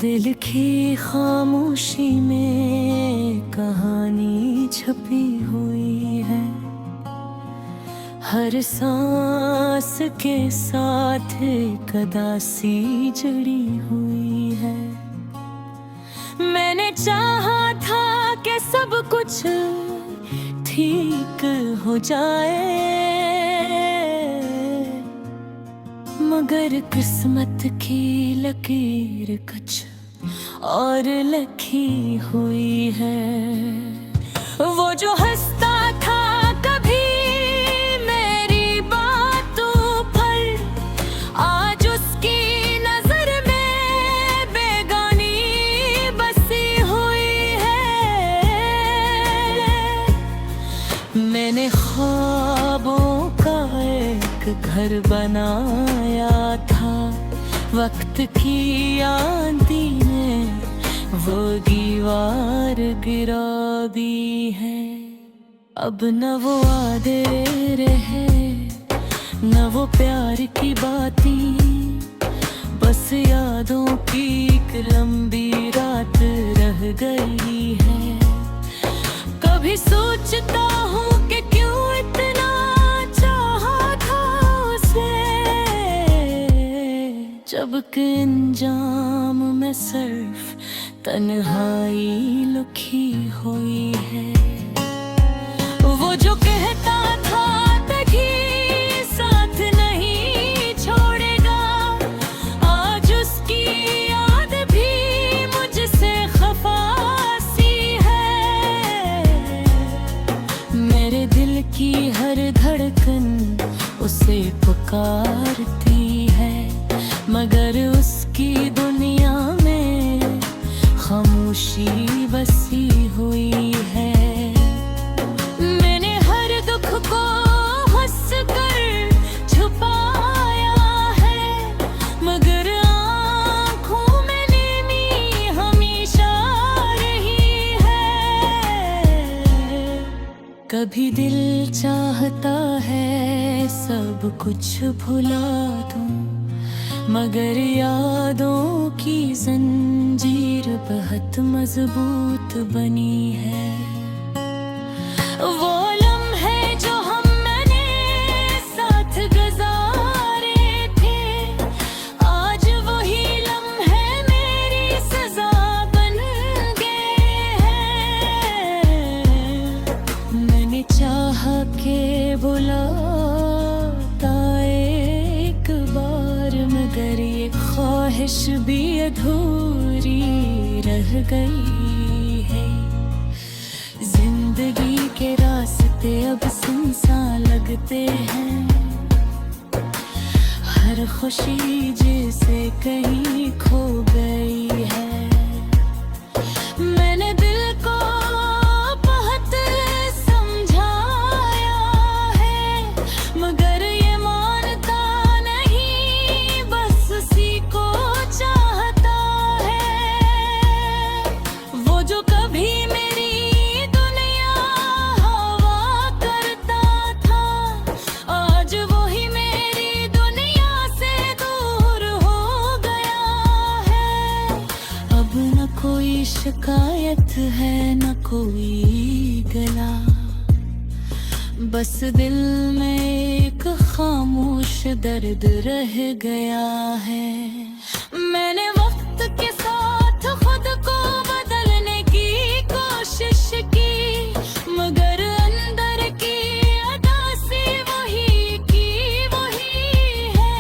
दिल की खामोशी में कहानी छपी हुई है, हर सांस के साथ कदासी जुड़ी हुई है। मैंने चाहा था कि सब कुछ ठीक हो जाए, मगर किस्मत की लकीर कुछ और लिखी हुई है। वो जो हंसता था कभी मेरी बातों पर, आज उसकी नजर में बेगानी बसी हुई है। मैंने ख्वाबों का एक घर बनाया था, वक्त की आंधी ने वो दीवार गिरा दी है। अब न वो वादे रहे, न वो प्यार की बातें, बस यादों की एक लंबी रात रह गई है। कभी सोचता हूँ कि क्यों इतना चाहा था उसे, जबकि अंजाम में सिर्फ तन्हाई लुकी हुई है। वो जो कहता था कभी साथ नहीं छोड़ेगा, आज उसकी याद भी मुझसे खफा सी है। मेरे दिल की हर धड़कन उसे पुकारती है, मगर उसकी दुनिया में खामोशी बसी हुई है। मैंने हर दुख को हंस कर छुपाया है, मगर आँखों में नीनी हमेशा रही है। कभी दिल चाहता है सब कुछ भुला दूं, मगर यादों की जंजीर बहुत मजबूत बनी है। वो लम्हे जो हमने साथ गुजारे थे, आज वही लम्हे मेरी सजा बन गए हैं। मैंने चाहा के बुलाता एक बार, मगर ये ख्वाहिश भी अधूरी रह गई है। जिंदगी के रास्ते अब सुनसान लगते हैं, हर खुशी जैसे कहीं खो गई है। मैंने दिल को बहुत समझाया है, मगर ये मानता नहीं, बस उसी को चाहता है। वो जो कभी मेरी दुनिया हवा करता था, आज वही मेरी दुनिया से दूर हो गया है। अब न कोई शिकायत है, न कोई गला, बस दिल में एक खामोश दर्द रह गया है। मैंने वक्त के साथ खुद को बदलने की कोशिश की, मगर अंदर की अदासी वही की वही है।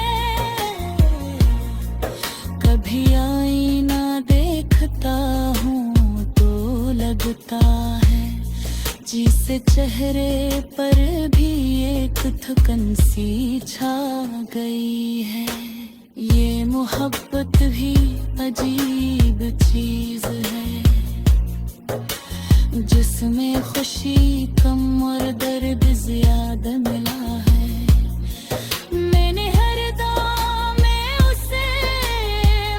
कभी आईना देखता हूँ तो लगता है जिसे चेहरे पर भी एक थकन सी छा गई है। ये मोहब्बत भी अजीब चीज है, जिसमें खुशी कम और दर्द ज्यादा मिला है। मैंने हर दाम में उसे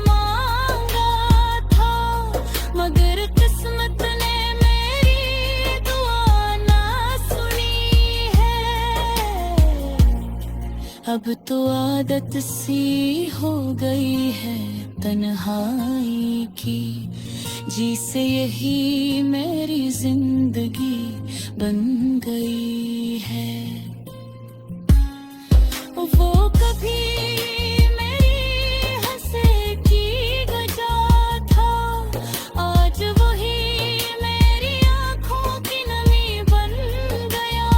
मांगा था, अब तो आदत सी हो गई है तन्हाई की, जिसे यही मेरी जिंदगी बन गई है। वो कभी मेरी हंसे की वजह था, आज वही मेरी आंखों की नमी बन गया।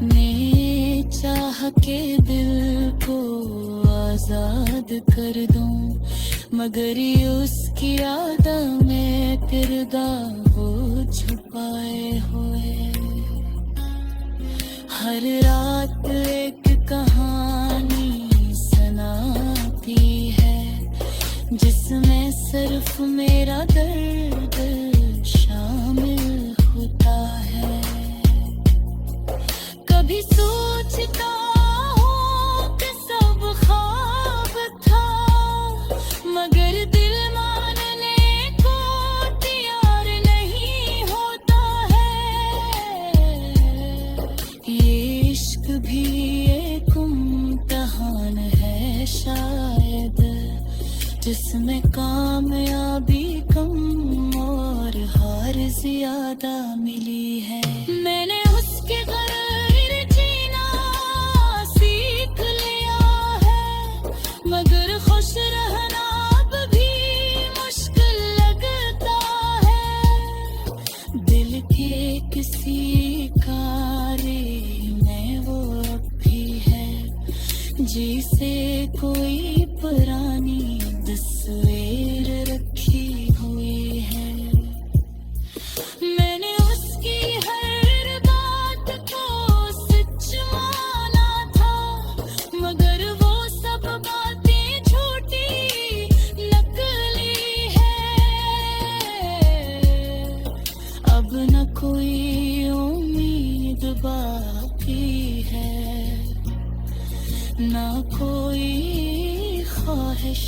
मैं चाह के दिल को आजाद कर दूं, मगर ये उसकी आदत में किरदार वो छुपाए हुए। हर रात एक कहानी सुनाती है, जिसमें सिर्फ मेरा दर्द शामिल होता है। कभी सोचता हूँ कि सब ख्वाब था, मगर दिल मानने को तैयार नहीं होता है। ये इश्क भी एक इम्तिहान है शायद, जिसमें कामयाबी कम और हार ज्यादा मिली है। मैंने उसके गैर जीना सीख लिया है, मगर खुश रहना अब भी मुश्किल लगता है। दिल के किसी कार्य में वो अब भी है, जिसे कोई पुरानी तस्वीर रखी हुई है। मैंने उसकी हर बात को सच माना था, मगर वो सब बातें झूठी नकली है। अब न कोई उम्मीद बाकी है, ना कोई ख्वाहिश,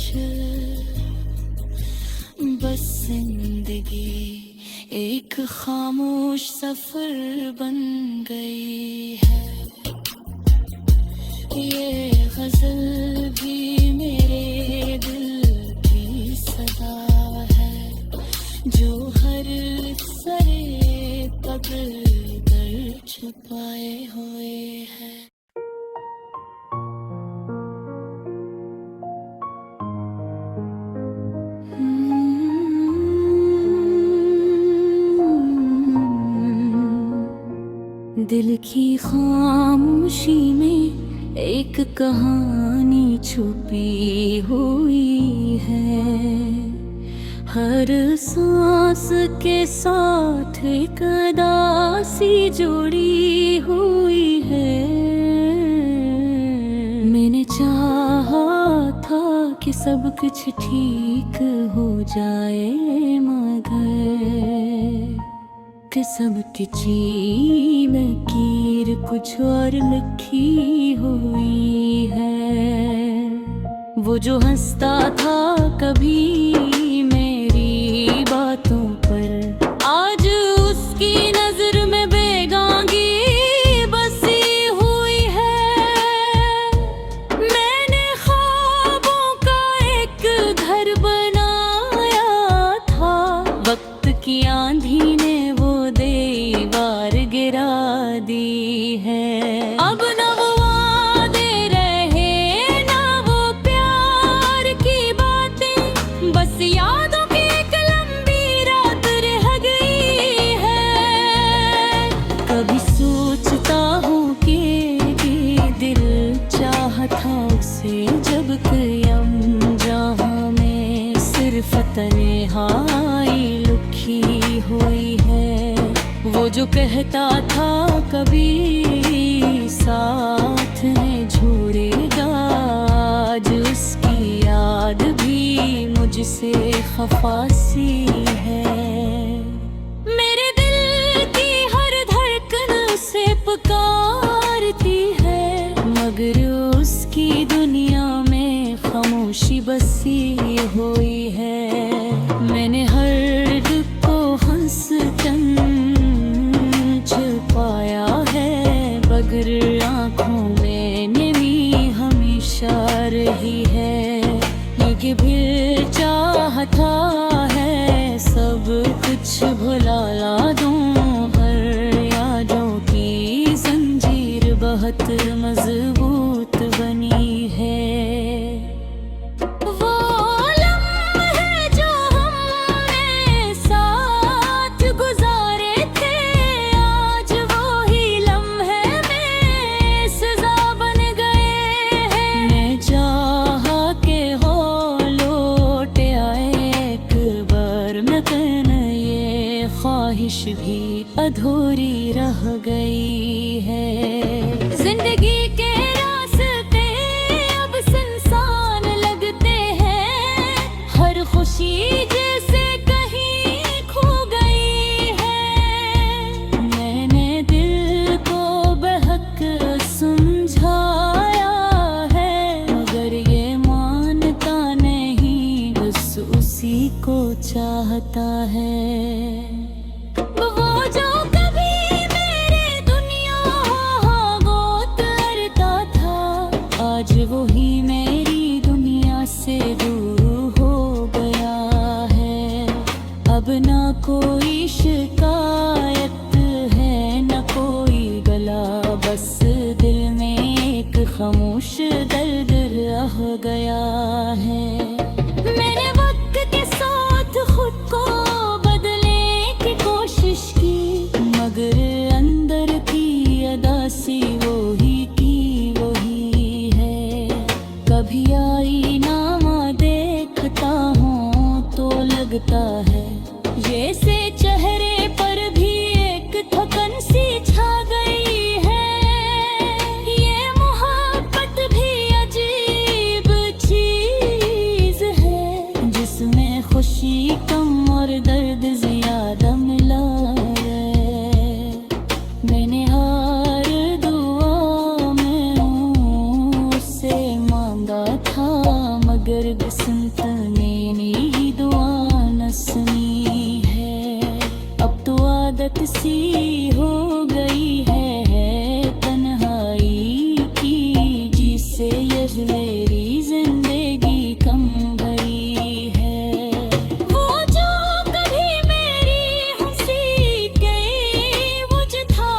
बस जिंदगी एक खामोश सफर बन गई है। ये गजल भी मेरे दिल की सदा है, जो हर सरे तक दर्द छुपाए हुए है। दिल की खामोशी में एक कहानी छुपी हुई है, हर सांस के साथ एक अदासी जुड़ी हुई है। मैंने चाहा था कि सब कुछ ठीक हो जाए, मगर किस्मत की लकीर कुछ और लिखी हुई है। वो जो हंसता था कभी मेरी बातों पर, आज उसकी नजर में बेगांगी बसी हुई है। मैंने ख्वाबों का एक घर बनाया था, वक्त की आंधी ने दीवार गिरा दी है। अब न वो वादे रहे, ना वो प्यार की बातें, बस यादों की एक लंबी रात रह गई है। कभी सोचता हूँ कि दिल चाहा था उसे जब कयाम जहाँ में सिर्फ तन्हाई लुकी हुई है। वो जो कहता था कभी साथ में छोड़ेगा, आज उसकी याद भी मुझसे खफासी है। मेरे दिल की हर धड़कन से पुकारती है, मगर उसकी दुनिया में खामोशी बसी हुई है। मैंने हर दुख को हंस छुपाया है, मगर आँखों में नमी हमेशा रही है। ये भी चाहता है सब कुछ भुला दूं, हर यादों की जंजीर बहुत मजबूत बनी है। वो लम्हे जो हमने साथ गुजारे थे, आज वो ही लम्हे में सजा बन गए हैं। मैं चाहा के हो लौट आए एक बार, मगर ये ख्वाहिश भी अधूरी रह गई है। जिंदगी के रास्ते अब सुनसान लगते हैं, हर खुशी जैसे कहीं खो गई है। मैंने दिल को बहक समझाया है, मगर ये मानता नहीं, बस उसी को चाहता है। वो जो कभी मेरे दुनिया गोद करता था, आज वो ही मेरी दुनिया से दूर हो गया है। अब ना कोई शिकायत है, न कोई गला, बस दिल में एक खामोश दर्द रह गया है। मैंने वक्त के साथ खुद को बदलने की कोशिश की, मगर अंदर की अदासी वही है। कभी आईना देखता हूँ तो लगता है जैसे चेहरे पर भी एक थकन सी छा गई है। ये मोहब्बत भी अजीब चीज है, जिसमें खुशी कम और दर्द ज्यादा मिला है। मैंने हर दुआ में उससे मांगा था, मगर किस्मत ने मेरी दुआ न सुनी है। अब तो आदत सी हो गई है तन्हाई की, जिससे ये मेरी जिंदगी कम भरी है। वो जो कभी मेरी हंसी गई मुझ था,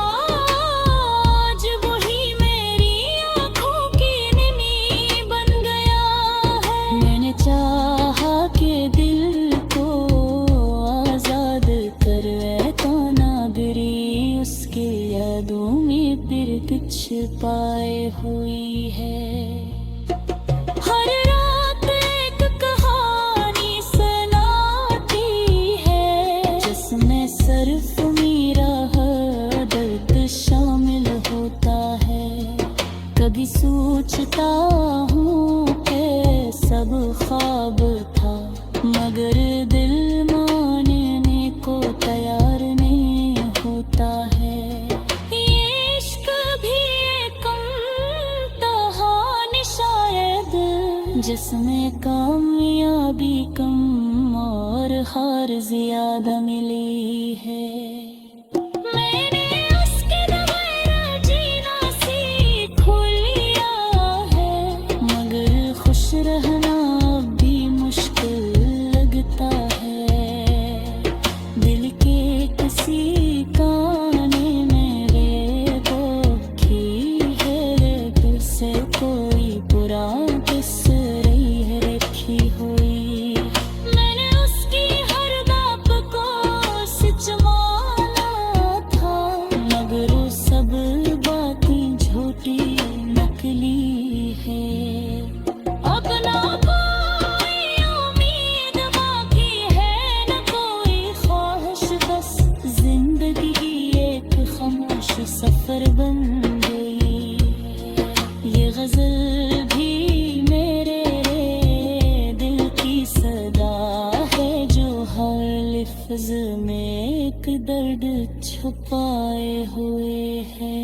आज वही मेरी आँखों की नमी बन गया है। मैंने चाहा के दिल को आजाद कर नागरी, उसके यादों में तिरकिछ पाए हुई है। हर रात एक कहानी सुनाती है, जिसमें सिर्फ मेरा हर दर्द शामिल होता है। कभी सोचता हूँ कि सब ख्वाब था, मगर दिल मानने को तैयार नहीं होता है। ये इश्क भी एक इम्तिहान शायद, जिसमें कामयाबी कम और हार ज्यादा मिली है। मैंने उसके बगैर जीना सीख लिया है, मगर खुश रहना अब भी मुश्किल लगता है। दिल के किसी काने मेरे को की है, दिल से कोई बुरा किस रही है रखी हुई। मैंने उसकी हर बात को सच माना था, मगर वो सब बातें झूठी नकली है। अब ना कोई उम्मीद बाकी है, न कोई ख्वाहिश, बस जिंदगी एक खामोश सफर बन गई। ये गजल भी मेरे दिल की सदा है, जो हर लफ्ज में एक दर्द छुपाए हुए है।